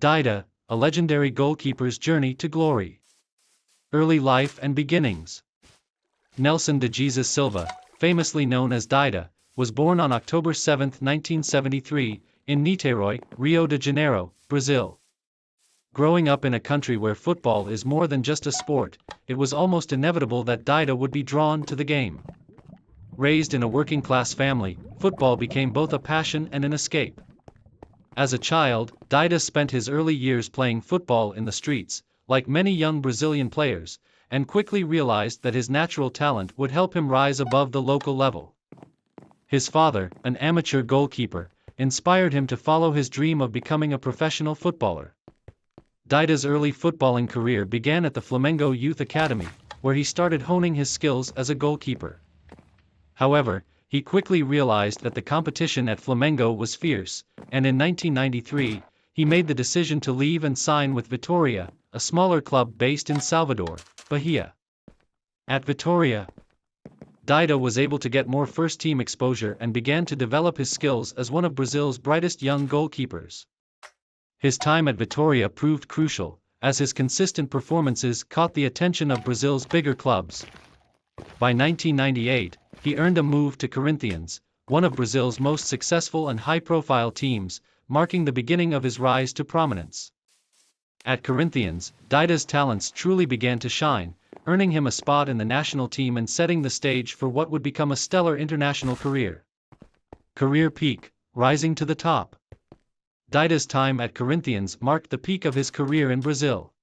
Dida, a legendary goalkeeper's journey to glory. Early life and beginnings. Nélson de Jesus Silva, famously known as Dida, was born on October 7, 1973, in Niterói, Rio de Janeiro, Brazil. Growing up in a country where football is more than just a sport, it was almost inevitable that Dida would be drawn to the game. Raised in a working-class family, football became both a passion and an escape. As a child, Dida spent his early years playing football in the streets, like many young Brazilian players, and quickly realized that his natural talent would help him rise above the local level. His father, an amateur goalkeeper, inspired him to follow his dream of becoming a professional footballer. Dida's early footballing career began at the Flamengo Youth Academy, where he started honing his skills as a goalkeeper. However, he quickly realized that the competition at Flamengo was fierce, and in 1993, he made the decision to leave and sign with Vitória, a smaller club based in Salvador, Bahia. At Vitória, Dida was able to get more first-team exposure and began to develop his skills as one of Brazil's brightest young goalkeepers. His time at Vitória proved crucial, as his consistent performances caught the attention of Brazil's bigger clubs. By 1998, he earned a move to Corinthians, one of Brazil's most successful and high-profile teams, marking the beginning of his rise to prominence. At Corinthians, Dida's talents truly began to shine, earning him a spot in the national team and setting the stage for what would become a stellar international career. Career peak, rising to the top. Dida's time at Corinthians marked the peak of his career in Brazil.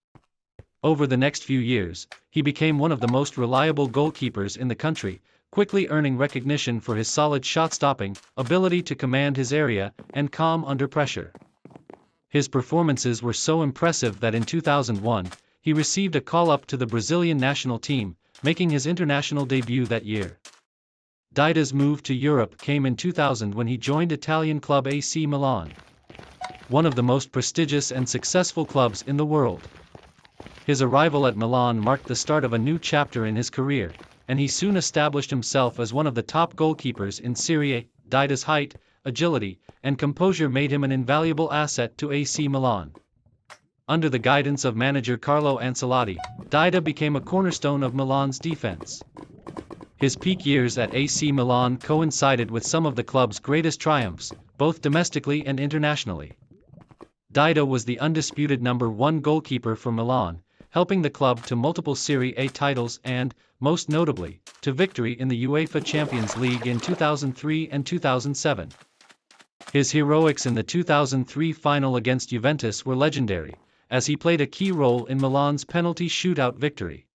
Over the next few years, he became one of the most reliable goalkeepers in the country, quickly earning recognition for his solid shot-stopping, ability to command his area, and calm under pressure. His performances were so impressive that in 2001, he received a call-up to the Brazilian national team, making his international debut that year. Dida's move to Europe came in 2000 when he joined Italian club AC Milan, one of the most prestigious and successful clubs in the world. His arrival at Milan marked the start of a new chapter in his career, and he soon established himself as one of the top goalkeepers in Serie A. Dida's height, agility, and composure made him an invaluable asset to AC Milan. Under the guidance of manager Carlo Ancelotti, Dida became a cornerstone of Milan's defense. His peak years at AC Milan coincided with some of the club's greatest triumphs, both domestically and internationally. Dida was the undisputed #1 goalkeeper for Milan, helping the club to multiple Serie A titles and, most notably, to victory in the UEFA Champions League in 2003 and 2007. His heroics in the 2003 final against Juventus were legendary, as he played a key role in Milan's penalty shootout victory.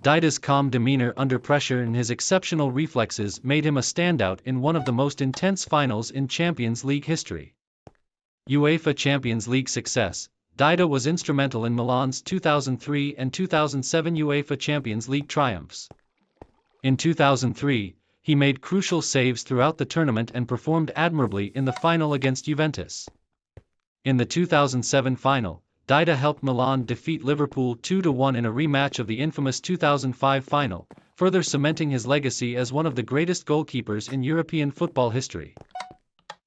Dida's calm demeanor under pressure and his exceptional reflexes made him a standout in one of the most intense finals in Champions League history. UEFA Champions League success. Dida was instrumental in Milan's 2003 and 2007 UEFA Champions League triumphs. In 2003, he made crucial saves throughout the tournament and performed admirably in the final against Juventus. In the 2007 final, Dida helped Milan defeat Liverpool 2-1 in a rematch of the infamous 2005 final, further cementing his legacy as one of the greatest goalkeepers in European football history.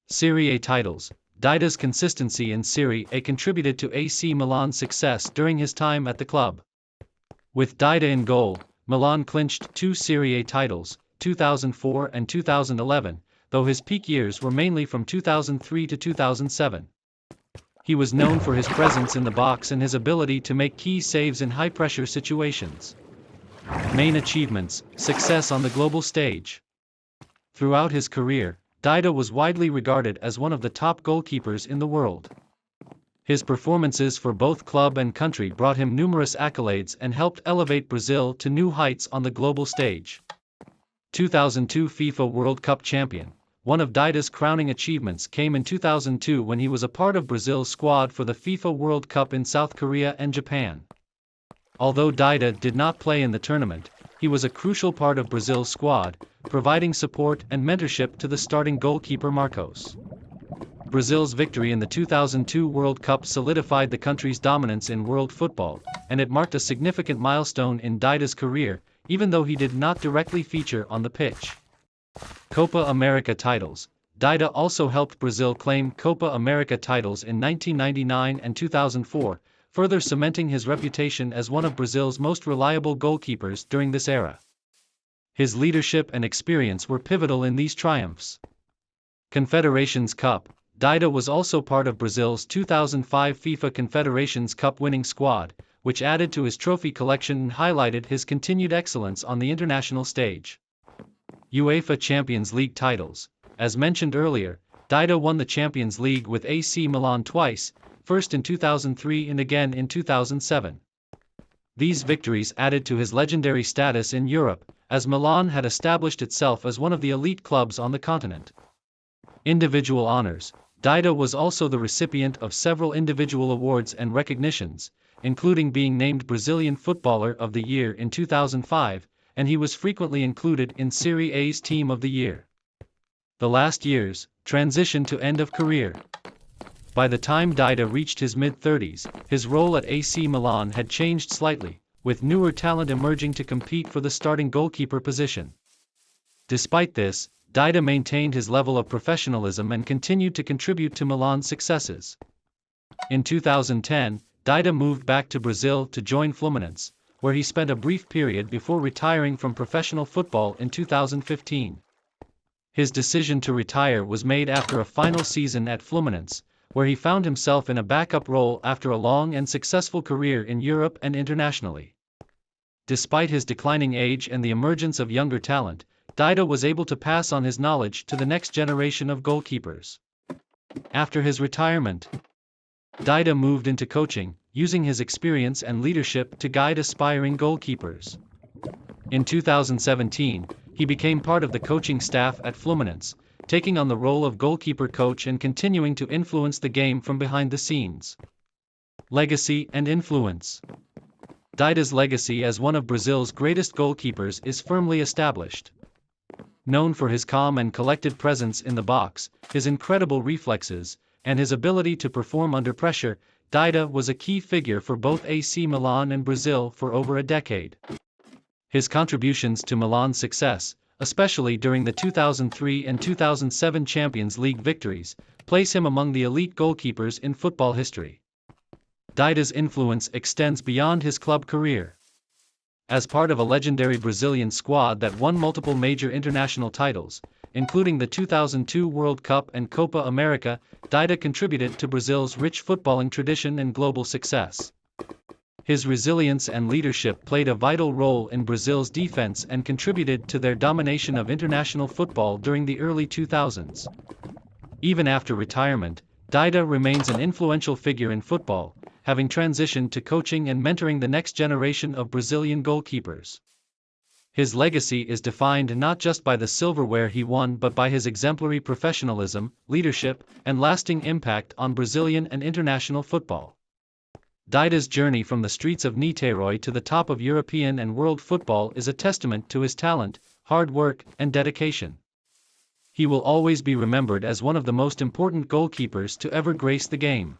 Serie A titles. Dida's consistency in Serie A contributed to AC Milan's success during his time at the club. With Dida in goal, Milan clinched 2 Serie A titles, 2004 and 2011, though his peak years were mainly from 2003 to 2007. He was known for his presence in the box and his ability to make key saves in high-pressure situations. Main achievements: success on the global stage. Throughout his career, Dida was widely regarded as one of the top goalkeepers in the world. His performances for both club and country brought him numerous accolades and helped elevate Brazil to new heights on the global stage. 2002 FIFA World Cup champion. One of Dida's crowning achievements came in 2002 when he was a part of Brazil's squad for the FIFA World Cup in South Korea and Japan. Although Dida did not play in the tournament, he was a crucial part of Brazil's squad, providing support and mentorship to the starting goalkeeper Marcos. Brazil's victory in the 2002 World Cup solidified the country's dominance in world football, and it marked a significant milestone in Dida's career, even though he did not directly feature on the pitch. Copa America titles. Dida also helped Brazil claim Copa America titles in 1999 and 2004, further cementing his reputation as one of Brazil's most reliable goalkeepers during this era. His leadership and experience were pivotal in these triumphs. Confederations Cup. Dida was also part of Brazil's 2005 FIFA Confederations Cup winning squad, which added to his trophy collection and highlighted his continued excellence on the international stage. UEFA Champions League titles. As mentioned earlier, Dida won the Champions League with AC Milan twice, first in 2003 and again in 2007. These victories added to his legendary status in Europe, as Milan had established itself as one of the elite clubs on the continent. Individual honors. Dida was also the recipient of several individual awards and recognitions, including being named Brazilian Footballer of the Year in 2005, and he was frequently included in Serie A's Team of the Year. The last years, transition to end of career. By the time Dida reached his mid-30s, his role at AC Milan had changed slightly, with newer talent emerging to compete for the starting goalkeeper position. Despite this, Dida maintained his level of professionalism and continued to contribute to Milan's successes. In 2010, Dida moved back to Brazil to join Fluminense, where he spent a brief period before retiring from professional football in 2015. His decision to retire was made after a final season at Fluminense, where he found himself in a backup role after a long and successful career in Europe and internationally. Despite his declining age and the emergence of younger talent, Dida was able to pass on his knowledge to the next generation of goalkeepers. After his retirement, Dida moved into coaching, using his experience and leadership to guide aspiring goalkeepers. In 2017, he became part of the coaching staff at Fluminense, taking on the role of goalkeeper coach and continuing to influence the game from behind the scenes. Legacy and influence. Dida's legacy as one of Brazil's greatest goalkeepers is firmly established. Known for his calm and collected presence in the box, his incredible reflexes, and his ability to perform under pressure, Dida was a key figure for both AC Milan and Brazil for over a decade. His contributions to Milan's success, especially during the 2003 and 2007 Champions League victories, place him among the elite goalkeepers in football history. Dida's influence extends beyond his club career. As part of a legendary Brazilian squad that won multiple major international titles, including the 2002 World Cup and Copa America, Dida contributed to Brazil's rich footballing tradition and global success. His resilience and leadership played a vital role in Brazil's defense and contributed to their domination of international football during the early 2000s. Even after retirement, Dida remains an influential figure in football, having transitioned to coaching and mentoring the next generation of Brazilian goalkeepers. His legacy is defined not just by the silverware he won but by his exemplary professionalism, leadership, and lasting impact on Brazilian and international football. Dida's journey from the streets of Niterói to the top of European and world football is a testament to his talent, hard work, and dedication. He will always be remembered as one of the most important goalkeepers to ever grace the game.